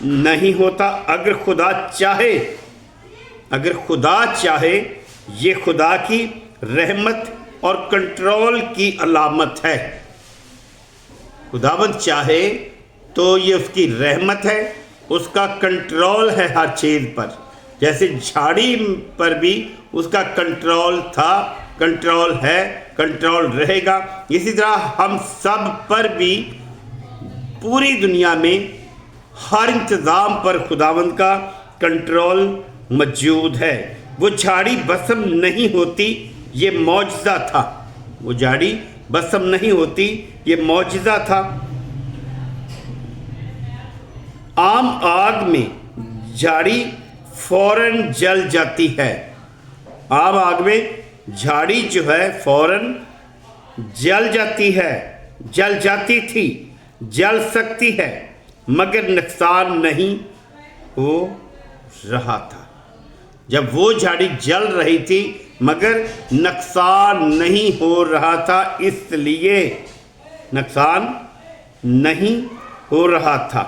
نہیں ہوتا اگر خدا چاہے یہ خدا کی رحمت اور کنٹرول کی علامت ہے۔ خداوند چاہے تو یہ اس کی رحمت ہے، اس کا کنٹرول ہے ہر چیز پر۔ جیسے جھاڑی پر بھی اس کا کنٹرول تھا، کنٹرول ہے، کنٹرول رہے گا، اسی طرح ہم سب پر بھی پوری دنیا میں ہر انتظام پر خداوند کا کنٹرول موجود ہے۔ وہ جھاڑی بسم نہیں ہوتی، یہ معجزہ تھا۔ وہ جھاڑی بسم نہیں ہوتی، یہ معجزہ تھا۔ عام آگ میں جھاڑی فوراً جل جاتی ہے۔ عام آگ میں جھاڑی جو ہے فوراً جل جاتی ہے، جل جاتی تھی، جل سکتی ہے، مگر نقصان نہیں ہو رہا تھا۔ جب وہ جھاڑی جل رہی تھی مگر نقصان نہیں ہو رہا تھا، اس لیے نقصان نہیں ہو رہا تھا۔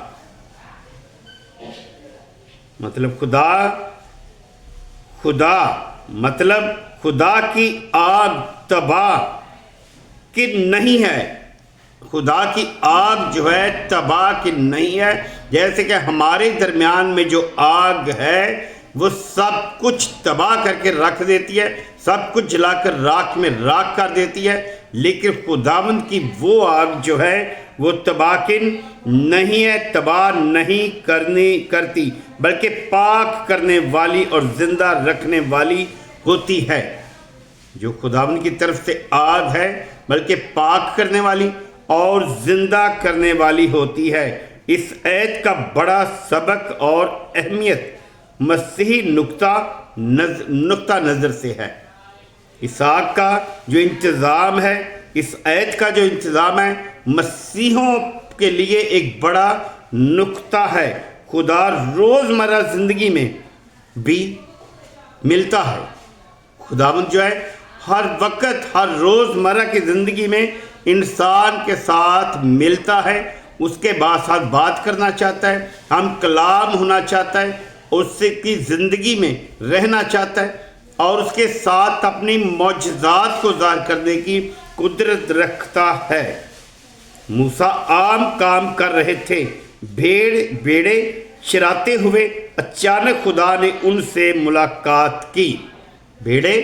مطلب خدا کی آگ تباہ کی نہیں ہے۔ خدا کی آگ جو ہے تباہ کی نہیں ہے۔ جیسے کہ ہمارے درمیان میں جو آگ ہے وہ سب کچھ تباہ کر کے رکھ دیتی ہے، سب کچھ جلا کر راکھ میں راکھ کر دیتی ہے، لیکن خداوند کی وہ آگ جو ہے وہ تباہ کن نہیں ہے، تباہ نہیں کرتی، بلکہ پاک کرنے والی اور زندہ رکھنے والی ہوتی ہے۔ جو خداوند کی طرف سے آگ ہے بلکہ پاک کرنے والی اور زندہ کرنے والی ہوتی ہے۔ اس آیت کا بڑا سبق اور اہمیت مسیحی نقطہ نظر سے ہے۔ اس آگ کا جو انتظام ہے، اس آیت کا جو انتظام ہے، مسیحوں کے لیے ایک بڑا نقطہ ہے۔ خدا روزمرہ زندگی میں بھی ملتا ہے۔ خداوند جو ہے ہر وقت، ہر روزمرہ کی زندگی میں انسان کے ساتھ ملتا ہے، اس کے ساتھ بات کرنا چاہتا ہے، ہم کلام ہونا چاہتا ہے، اس کی زندگی میں رہنا چاہتا ہے اور اس کے ساتھ اپنی معجزات کو ظاہر کرنے کی قدرت رکھتا ہے۔ موسیٰ عام کام کر رہے تھے، بھیڑیں چراتے ہوئے اچانک خدا نے ان سے ملاقات کی۔ بھیڑیں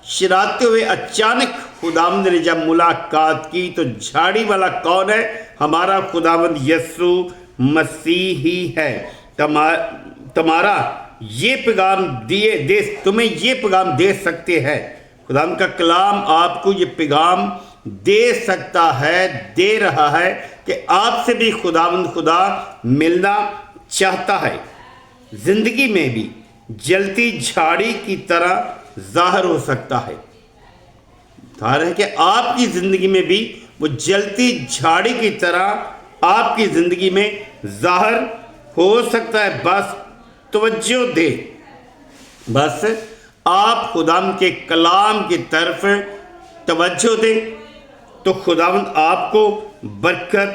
چراتے ہوئے اچانک خداوند نے جب ملاقات کی تو جھاڑی والا کون ہے؟ ہمارا خداوند یسوع مسیح ہی ہے۔ تمہارا یہ پیغام تمہیں یہ پیغام دے سکتے ہیں۔ خداوند کا کلام آپ کو یہ پیغام دے سکتا ہے، دے رہا ہے کہ آپ سے بھی خداوند خدا ملنا چاہتا ہے۔ زندگی میں بھی جلتی جھاڑی کی طرح ظاہر ہو سکتا ہے۔ ظاہر ہے کہ آپ کی زندگی میں بھی وہ جلتی جھاڑی کی طرح آپ کی زندگی میں ظاہر ہو سکتا ہے۔ بس توجہ دے، بس آپ خداوند کے کلام کی طرف توجہ دے تو خداوند آپ کو برکت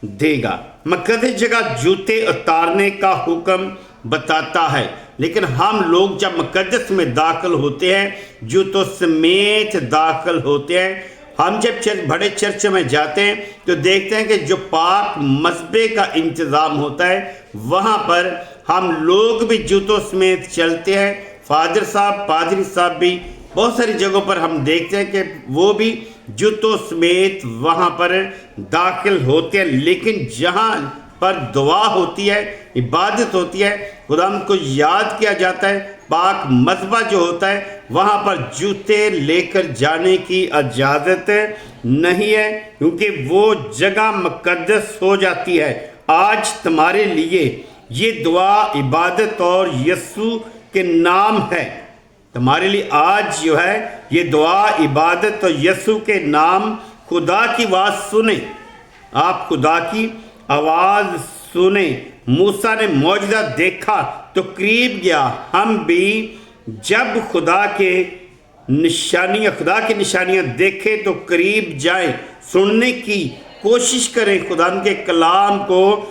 دے گا۔ مقدس جگہ جوتے اتارنے کا حکم بتاتا ہے، لیکن ہم لوگ جب مقدس میں داخل ہوتے ہیں جوتوں سمیت داخل ہوتے ہیں۔ ہم جب بڑے چرچ میں جاتے ہیں تو دیکھتے ہیں کہ جو پاک مذبے کا انتظام ہوتا ہے وہاں پر ہم لوگ بھی جوتوں سمیت چلتے ہیں۔ فادر صاحب، پادری صاحب بھی بہت ساری جگہوں پر ہم دیکھتے ہیں کہ وہ بھی جوتوں سمیت وہاں پر داخل ہوتے ہیں، لیکن جہاں پر دعا ہوتی ہے، عبادت ہوتی ہے، خداوند کو یاد کیا جاتا ہے، پاک مذبح جو ہوتا ہے وہاں پر جوتے لے کر جانے کی اجازت نہیں ہے، کیونکہ وہ جگہ مقدس ہو جاتی ہے۔ آج تمہارے لیے یہ دعا، عبادت اور یسوع کے نام ہے۔ تمہارے لیے آج جو ہے یہ دعا، عبادت اور یسوع کے نام، خدا کی آواز سنیں۔ آپ خدا کی آواز سنیں۔ موسیٰ نے معجزہ دیکھا تو قریب گیا۔ ہم بھی جب خدا کی نشانیاں دیکھیں تو قریب جائیں، سننے کی کوشش کریں، خدا کے کلام کو